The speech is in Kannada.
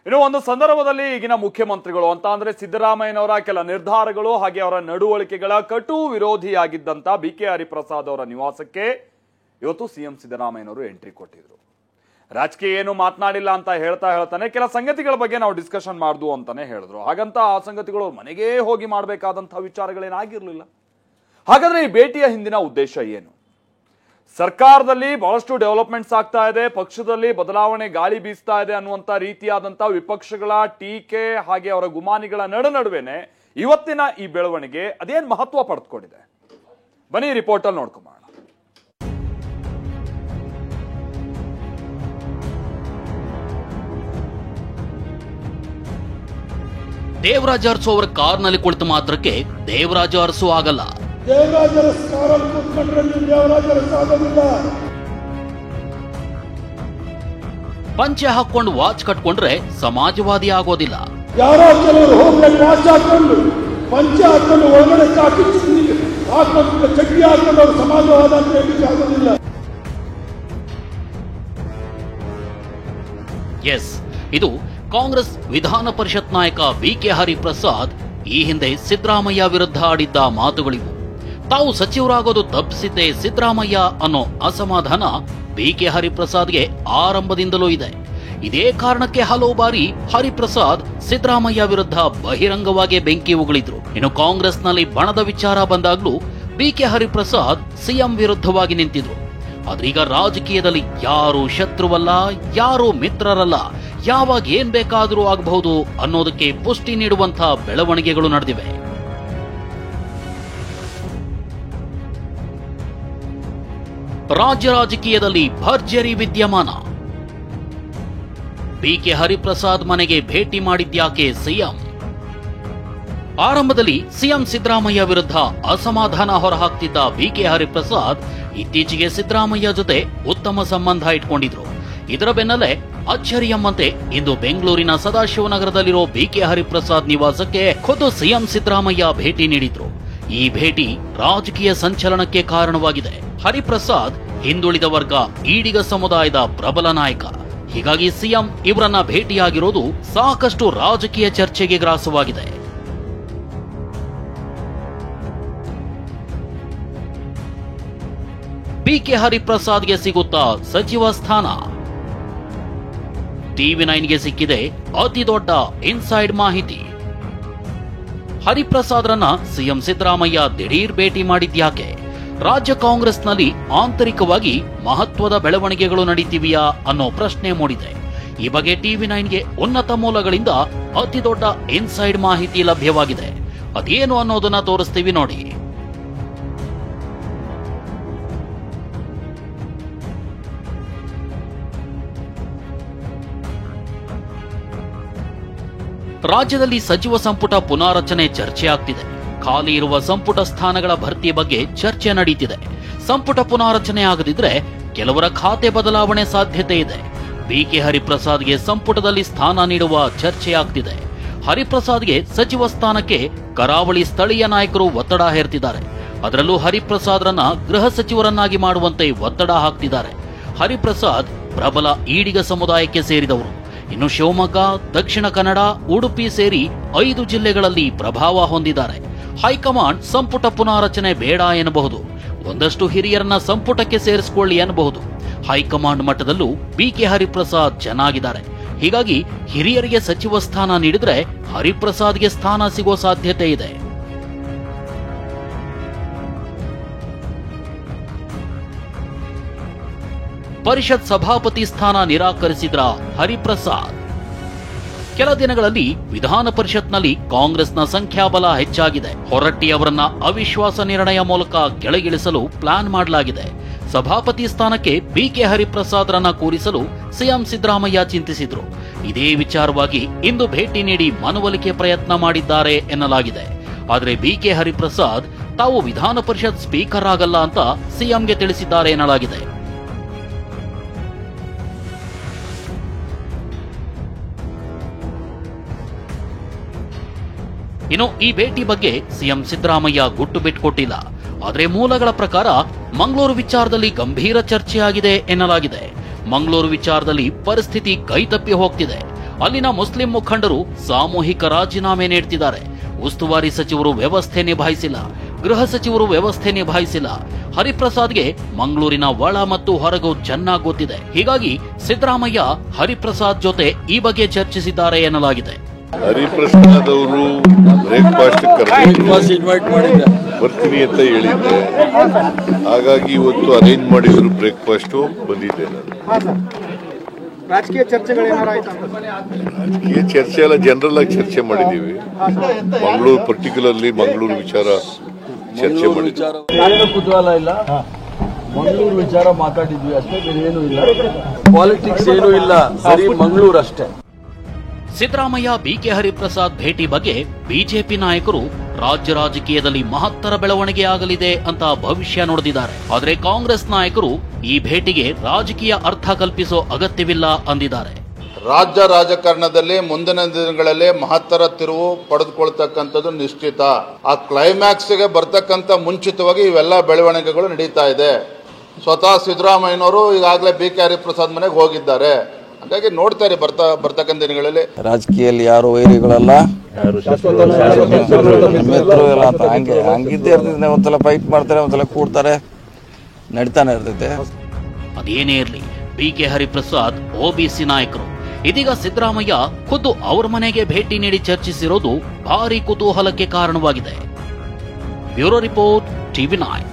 ಇನ್ನು ಒಂದು ಸಂದರ್ಭದಲ್ಲಿ ಈಗಿನ ಮುಖ್ಯಮಂತ್ರಿಗಳು ಅಂತ ಅಂದ್ರೆ ಸಿದ್ದರಾಮಯ್ಯನವರ ಕೆಲ ನಿರ್ಧಾರಗಳು ಹಾಗೆ ಅವರ ನಡವಳಿಕೆಗಳ ಕಟು ವಿರೋಧಿಯಾಗಿದ್ದಂತ ಬಿ.ಕೆ. ಹರಿಪ್ರಸಾದ್ ಅವರ ನಿವಾಸಕ್ಕೆ ಇವತ್ತು ಸಿಎಂ ಸಿದ್ದರಾಮಯ್ಯನವರು ಎಂಟ್ರಿ ಕೊಟ್ಟಿದ್ರು. ರಾಜಕೀಯ ಏನು ಮಾತನಾಡಿಲ್ಲ ಅಂತ ಹೇಳ್ತಾನೆ ಕೆಲ ಸಂಗತಿಗಳ ಬಗ್ಗೆ ನಾವು ಡಿಸ್ಕಷನ್ ಮಾಡ್ದು ಅಂತಾನೆ ಹೇಳಿದ್ರು. ಹಾಗಂತ ಆ ಸಂಗತಿಗಳು ಮನೆಗೆ ಹೋಗಿ ಮಾಡಬೇಕಾದಂತಹ ವಿಚಾರಗಳೇನಾಗಿರ್ಲಿಲ್ಲ. ಹಾಗಾದ್ರೆ ಈ ಭೇಟಿಯ ಹಿಂದಿನ ಉದ್ದೇಶ ಏನು? ಸರ್ಕಾರದಲ್ಲಿ ಬಹಳಷ್ಟು ಡೆವಲಪ್ಮೆಂಟ್ಸ್ ಆಗ್ತಾ ಇದೆ, ಪಕ್ಷದಲ್ಲಿ ಬದಲಾವಣೆ ಗಾಳಿ ಬೀಸ್ತಾ ಇದೆ ಅನ್ನುವಂತ ರೀತಿಯಾದಂತಹ ವಿಪಕ್ಷಗಳ ಟೀಕೆ ಹಾಗೆ ಅವರ ಗುಮಾನಿಗಳ ನಡುವೆನೆ ಇವತ್ತಿನ ಈ ಬೆಳವಣಿಗೆ ಅದೇನ್ ಮಹತ್ವ ಪಡೆದುಕೊಂಡಿದೆ, ಬನ್ನಿ ರಿಪೋರ್ಟ್ ಅಲ್ಲಿ ನೋಡ್ಕೊಂಬೋಣ. ದೇವರಾಜ ಅರಸು ಅವರ ಕಾರ್ನಲ್ಲಿ ಕುಳಿತ ಮಾತ್ರಕ್ಕೆ ದೇವರಾಜ ಅರಸು ಆಗಲ್ಲ. ಪಂಚೆ ಹಾಕೊಂಡು ವಾಚ್ ಕಟ್ಕೊಂಡ್ರೆ ಸಮಾಜವಾದಿ ಆಗೋದಿಲ್ಲ. ಯಾರೋ ಕೆಲವರು ಹೋಗ್ಬೇಕು ವಾಚ್ ಹಾಕೊಂಡು ಪಂಚೆ ಹಾಕೊಂಡು ಒಳಗಡೆ ಚಡ್ಡಿ ಹಾಕೊಂಡು ಅವರು ಸಮಾಜವಾದ ಅಂತ ಹೇಳಲಿಕ್ಕೆ ಆಗೋದಿಲ್ಲ. ಎಸ್, ಇದು ಕಾಂಗ್ರೆಸ್ ವಿಧಾನ ಪರಿಷತ್ ನಾಯಕ ಬಿ.ಕೆ. ಹರಿಪ್ರಸಾದ್ ಈ ಹಿಂದೆ ಸಿದ್ದರಾಮಯ್ಯ ವಿರುದ್ಧ ಆಡಿದ್ದ ಮಾತುಗಳಿವು. ತಾವು ಸಚಿವರಾಗೋದು ತಪ್ಪಿಸಿದ್ದೇ ಸಿದ್ದರಾಮಯ್ಯ ಅನ್ನೋ ಅಸಮಾಧಾನ ಬಿ.ಕೆ. ಹರಿಪ್ರಸಾದ್ಗೆ ಆರಂಭದಿಂದಲೂ ಇದೆ. ಇದೇ ಕಾರಣಕ್ಕೆ ಹಲವು ಬಾರಿ ಹರಿಪ್ರಸಾದ್ ಸಿದ್ದರಾಮಯ್ಯ ವಿರುದ್ಧ ಬಹಿರಂಗವಾಗಿ ಬೆಂಕಿ ಉಗುಳಿದ್ರು. ಇನ್ನು ಕಾಂಗ್ರೆಸ್ನಲ್ಲಿ ಬಣದ ವಿಚಾರ ಬಂದಾಗ್ಲೂ ಬಿ.ಕೆ. ಹರಿಪ್ರಸಾದ್ ಸಿಎಂ ವಿರುದ್ಧವಾಗಿ ನಿಂತಿದ್ರು. ಆದ್ರೀಗ ರಾಜಕೀಯದಲ್ಲಿ ಯಾರು ಶತ್ರುವಲ್ಲ, ಯಾರು ಮಿತ್ರರಲ್ಲ, ಯಾವಾಗ ಏನ್ ಬೇಕಾದರೂ ಆಗಬಹುದು ಅನ್ನೋದಕ್ಕೆ ಪುಷ್ಟಿ ನೀಡುವಂತಹ ಬೆಳವಣಿಗೆಗಳು ನಡೆದಿವೆ. ರಾಜ್ಯ ರಾಜಕೀಯದಲ್ಲಿ ಭರ್ಜರಿ ವಿದ್ಯಮಾನ. ಬಿ.ಕೆ. ಹರಿಪ್ರಸಾದ್ ಮನೆಗೆ ಭೇಟಿ ಮಾಡಿದ್ಯಾಕೆ ಸಿಎಂ? ಆರಂಭದಲ್ಲಿ ಸಿಎಂ ಸಿದ್ದರಾಮಯ್ಯ ವಿರುದ್ಧ ಅಸಮಾಧಾನ ಹೊರಹಾಕ್ತಿದ್ದ ಬಿ.ಕೆ. ಹರಿಪ್ರಸಾದ್ ಇತ್ತೀಚೆಗೆ ಸಿದ್ದರಾಮಯ್ಯ ಜೊತೆ ಉತ್ತಮ ಸಂಬಂಧ ಇಟ್ಕೊಂಡಿದ್ರು. ಇದರ ಬೆನ್ನಲ್ಲೇ ಅಚ್ಚರಿ ಎಂಬಂತೆ ಇಂದು ಬೆಂಗಳೂರಿನ ಸದಾಶಿವನಗರದಲ್ಲಿರೋ ಬಿ.ಕೆ. ಹರಿಪ್ರಸಾದ್ ನಿವಾಸಕ್ಕೆ ಖುದ್ದು ಸಿಎಂ ಸಿದ್ದರಾಮಯ್ಯ ಭೇಟಿ ನೀಡಿದ್ರು. ಈ ಭೇಟಿ ರಾಜಕೀಯ ಸಂಚಲನಕ್ಕೆ ಕಾರಣವಾಗಿದೆ. ಹರಿಪ್ರಸಾದ್ ಹಿಂದುಳಿದ ವರ್ಗ ಈಡಿಗ ಸಮುದಾಯದ ಪ್ರಬಲ ನಾಯಕ. ಹೀಗಾಗಿ ಸಿಎಂ ಇವರನ್ನ ಭೇಟಿಯಾಗಿರೋದು ಸಾಕಷ್ಟು ರಾಜಕೀಯ ಚರ್ಚೆಗೆ ಗ್ರಾಸವಾಗಿದೆ. ಬಿ.ಕೆ. ಹರಿಪ್ರಸಾದ್ಗೆ ಸಿಗುತ್ತಾ ಸಚಿವ ಸ್ಥಾನ? ಟಿವಿ9ಗೆ ಸಿಕ್ಕಿದೆ ಅತಿ ದೊಡ್ಡ ಇನ್ಸೈಡ್ ಮಾಹಿತಿ. ಹರಿಪ್ರಸಾದ್ರನ್ನ ಸಿಎಂ ಸಿದ್ದರಾಮಯ್ಯ ದಿಢೀರ್ ಭೇಟಿ ಮಾಡಿದ್ಯಾಕೆ? ರಾಜ್ಯ ಕಾಂಗ್ರೆಸ್ನಲ್ಲಿ ಆಂತರಿಕವಾಗಿ ಮಹತ್ವದ ಬೆಳವಣಿಗೆಗಳು ನಡೀತಿವೆಯಾ ಅನ್ನೋ ಪ್ರಶ್ನೆ ಮೂಡಿದೆ. ಈ ಬಗ್ಗೆ ಟಿವಿ9ಗೆ ಉನ್ನತ ಮೂಲಗಳಿಂದ ಅತಿ ದೊಡ್ಡ ಇನ್ಸೈಡ್ ಮಾಹಿತಿ ಲಭ್ಯವಾಗಿದೆ. ಅದೇನು ಅನ್ನೋದನ್ನ ತೋರಿಸ್ತೀವಿ ನೋಡಿ. ರಾಜ್ಯದಲ್ಲಿ ಸಚಿವ ಸಂಪುಟ ಪುನಾರಚನೆ ಚರ್ಚೆ ಆಗ್ತಿದೆ. ಖಾಲಿ ಇರುವ ಸಂಪುಟ ಸ್ಥಾನಗಳ ಭರ್ತಿ ಬಗ್ಗೆ ಚರ್ಚೆ ನಡೀತಿದೆ. ಸಂಪುಟ ಪುನಾರಚನೆ ಆಗದಿದ್ರೆ ಕೆಲವರ ಖಾತೆ ಬದಲಾವಣೆ ಸಾಧ್ಯತೆ ಇದೆ. ಬಿ.ಕೆ. ಹರಿಪ್ರಸಾದ್ಗೆ ಸಂಪುಟದಲ್ಲಿ ಸ್ಥಾನ ನೀಡುವ ಚರ್ಚೆ ಆಗ್ತಿದೆ. ಹರಿಪ್ರಸಾದ್ಗೆ ಸಚಿವ ಸ್ಥಾನಕ್ಕೆ ಕರಾವಳಿ ಸ್ಥಳೀಯ ನಾಯಕರು ಒತ್ತಡ ಹೇರ್ತಿದ್ದಾರೆ. ಅದರಲ್ಲೂ ಹರಿಪ್ರಸಾದ್ರನ್ನ ಗೃಹ ಸಚಿವರನ್ನಾಗಿ ಮಾಡುವಂತೆ ಒತ್ತಡ ಹಾಕ್ತಿದ್ದಾರೆ. ಹರಿಪ್ರಸಾದ್ ಪ್ರಬಲ ಈಡಿಗ ಸಮುದಾಯಕ್ಕೆ ಸೇರಿದವರು. ಇನ್ನು ಶಿವಮೊಗ್ಗ, ದಕ್ಷಿಣ ಕನ್ನಡ, ಉಡುಪಿ ಸೇರಿ 5 ಜಿಲ್ಲೆಗಳಲ್ಲಿ ಪ್ರಭಾವ ಹೊಂದಿದ್ದಾರೆ. ಹೈಕಮಾಂಡ್ ಸಂಪುಟ ಪುನಾರಚನೆ ಬೇಡ ಎನ್ನಬಹುದು. ಒಂದಷ್ಟು ಹಿರಿಯರನ್ನ ಸಂಪುಟಕ್ಕೆ ಸೇರಿಸಿಕೊಳ್ಳಿ ಎನ್ನಬಹುದು. ಹೈಕಮಾಂಡ್ ಮಟ್ಟದಲ್ಲೂ ಬಿ.ಕೆ. ಹರಿಪ್ರಸಾದ್ ಚೆನ್ನಾಗಿದ್ದಾರೆ. ಹೀಗಾಗಿ ಹಿರಿಯರಿಗೆ ಸಚಿವ ಸ್ಥಾನ ನೀಡಿದ್ರೆ ಹರಿಪ್ರಸಾದ್ಗೆ ಸ್ಥಾನ ಸಿಗೋ ಸಾಧ್ಯತೆ ಇದೆ. ಪರಿಷತ್ ಸಭಾಪತಿ ಸ್ಥಾನ ನಿರಾಕರಿಸಿದ್ರ ಹರಿಪ್ರಸಾದ್? ಕೆಲ ದಿನಗಳಲ್ಲಿ ವಿಧಾನ ಪರಿಷತ್ನಲ್ಲಿ ಕಾಂಗ್ರೆಸ್ನ ಸಂಖ್ಯಾಬಲ ಹೆಚ್ಚಾಗಿದೆ. ಹೊರಟ್ಟಿ ಅವರನ್ನ ಅವಿಶ್ವಾಸ ನಿರ್ಣಯ ಮೂಲಕ ಕೆಳಗಿಳಿಸಲು ಪ್ಲಾನ್ ಮಾಡಲಾಗಿದೆ. ಸಭಾಪತಿ ಸ್ಥಾನಕ್ಕೆ ಬಿ.ಕೆ. ಹರಿಪ್ರಸಾದ್ರನ್ನ ಕೂರಿಸಲು ಸಿಎಂ ಸಿದ್ದರಾಮಯ್ಯ ಚಿಂತಿಸಿದ್ರು. ಇದೇ ವಿಚಾರವಾಗಿ ಇಂದು ಭೇಟಿ ನೀಡಿ ಮನವೊಲಿಕೆ ಪ್ರಯತ್ನ ಮಾಡಿದ್ದಾರೆ ಎನ್ನಲಾಗಿದೆ. ಆದರೆ ಬಿ.ಕೆ. ಹರಿಪ್ರಸಾದ್ ತಾವು ವಿಧಾನ ಪರಿಷತ್ ಸ್ಪೀಕರ್ ಆಗಲ್ಲ ಅಂತ ಸಿಎಂಗೆ ತಿಳಿಸಿದ್ದಾರೆ ಎನ್ನಲಾಗಿದೆ. ಇನ್ನು ಈ ಭೇಟಿ ಬಗ್ಗೆ ಸಿಎಂ ಸಿದ್ದರಾಮಯ್ಯ ಗುಟ್ಟು ಬಿಟ್ಟುಕೊಟ್ಟಿಲ್ಲ. ಆದರೆ ಮೂಲಗಳ ಪ್ರಕಾರ ಮಂಗಳೂರು ವಿಚಾರದಲ್ಲಿ ಗಂಭೀರ ಚರ್ಚೆಯಾಗಿದೆ ಎನ್ನಲಾಗಿದೆ. ಮಂಗಳೂರು ವಿಚಾರದಲ್ಲಿ ಪರಿಸ್ಥಿತಿ ಕೈತಪ್ಪಿ ಹೋಗ್ತಿದೆ. ಅಲ್ಲಿನ ಮುಸ್ಲಿಂ ಮುಖಂಡರು ಸಾಮೂಹಿಕ ರಾಜೀನಾಮೆ ನೀಡ್ತಿದ್ದಾರೆ. ಉಸ್ತುವಾರಿ ಸಚಿವರು ವ್ಯವಸ್ಥೆ ನಿಭಾಯಿಸಿಲ್ಲ, ಗೃಹ ಸಚಿವರು ವ್ಯವಸ್ಥೆ ನಿಭಾಯಿಸಿಲ್ಲ. ಹರಿಪ್ರಸಾದ್ಗೆ ಮಂಗಳೂರಿನ ಒಳ ಮತ್ತು ಹೊರಗು ಚೆನ್ನಾಗಿ ಗೊತ್ತಿದೆ. ಹೀಗಾಗಿ ಸಿದ್ದರಾಮಯ್ಯ ಹರಿಪ್ರಸಾದ್ ಜೊತೆ ಈ ಬಗ್ಗೆ ಚರ್ಚಿಸಿದ್ದಾರೆ ಎನ್ನಲಾಗಿದೆ. ಹರಿಪ್ರಸಾದ್ ಅವರು ಬ್ರೇಕ್ಫಾಸ್ಟ್ ಬರ್ತೀನಿ ಅಂತ ಹೇಳಿದ್ದೆ, ಹಾಗಾಗಿ ಇವತ್ತು ಅರೇಂಜ್ ಮಾಡಿದ್ರು ಬ್ರೇಕ್ಫಾಸ್ಟ್ ಬಂದಿದ್ದೆ ನಾನು. ರಾಜಕೀಯ ಚರ್ಚೆಗಳೇನಾರಾಯ್ತು? ರಾಜಕೀಯ ಚರ್ಚೆ ಎಲ್ಲ ಜನರಲ್ ಆಗಿ ಚರ್ಚೆ ಮಾಡಿದೀವಿ. ಮಂಗಳೂರು ಪರ್ಟಿಕ್ಯುಲರ್ಲಿ ಮಂಗಳೂರು ವಿಚಾರ ಚರ್ಚೆ ಮಾಡಿದ್ವಿ. ಕುತೂಹಲ ಇಲ್ಲ, ಮಂಗಳೂರು ವಿಚಾರ ಮಾತಾಡಿದ್ವಿ ಅಷ್ಟೇ, ಬೇರೆ ಏನೂ ಇಲ್ಲ. ಪಾಲಿಟಿಕ್ಸ್ ಏನೂ ಇಲ್ಲ, ಸರಿ ಮಂಗಳೂರು ಅಷ್ಟೇ. ಸಿದ್ದರಾಮಯ್ಯ ಬಿಕೆ ಹರಿಪ್ರಸಾದ್ ಭೇಟಿ ಬಗ್ಗೆ ಬಿಜೆಪಿ ನಾಯಕರು ರಾಜ್ಯ ರಾಜಕೀಯದಲ್ಲಿ ಮಹತ್ತರ ಬೆಳವಣಿಗೆ ಆಗಲಿದೆ ಅಂತ ಭವಿಷ್ಯ ನುಡಿದಿದ್ದಾರೆ. ಆದರೆ ಕಾಂಗ್ರೆಸ್ ನಾಯಕರು ಈ ಭೇಟಿಗೆ ರಾಜಕೀಯ ಅರ್ಥ ಕಲ್ಪಿಸೋ ಅಗತ್ಯವಿಲ್ಲ ಅಂದಿದ್ದಾರೆ. ರಾಜ್ಯ ರಾಜಕಾರಣದಲ್ಲಿ ಮುಂದಿನ ದಿನಗಳಲ್ಲಿ ಮಹತ್ತರ ತಿರುವು ಪಡೆದುಕೊಳ್ತಕ್ಕಂಥದ್ದು ನಿಶ್ಚಿತ. ಆ ಕ್ಲೈಮ್ಯಾಕ್ಸ್ಗೆ ಬರ್ತಕ್ಕಂಥ ಮುಂಚಿತವಾಗಿ ಇವೆಲ್ಲ ಬೆಳವಣಿಗೆಗಳು ನಡೀತಾ ಇದೆ. ಸ್ವತಃ ಸಿದ್ದರಾಮಯ್ಯನವರು ಈಗಾಗಲೇ ಬಿಕೆ ಹರಿಪ್ರಸಾದ್ ಮನೆಗೆ ಹೋಗಿದ್ದಾರೆ. ಹಾಗಾಗಿ ನೋಡ್ತಾರೆ ಬರ್ತಕ್ಕಂಥ ದಿನಗಳಲ್ಲಿ. ರಾಜಕೀಯದಲ್ಲಿ ಯಾರು ವೈರಿಗಳಲ್ಲ, ಮಿತ್ರರು ಇಲ್ಲ ಅಂತ ಹಂಗಿದ್ದೇ ಇರ್ತೈತೆ. ಒಂದ್ಸಲ ಫೈಟ್ ಮಾಡ್ತಾರೆ, ಒಂದ್ಸಲ ಕೂಡ್ತಾರೆ, ನಡೀತಾನೆ ಇರ್ತೈತೆ. ಅದೇನೇ ಇರಲಿ, ಬಿಕೆ ಹರಿಪ್ರಸಾದ್ ಒಬಿಸಿ ನಾಯಕರು. ಇದೀಗ ಸಿದ್ದರಾಮಯ್ಯ ಖುದ್ದು ಅವರ ಮನೆಗೆ ಭೇಟಿ ನೀಡಿ ಚರ್ಚಿಸಿರೋದು ಭಾರಿ ಕುತೂಹಲಕ್ಕೆ ಕಾರಣವಾಗಿದೆ. Bureau report, TV9.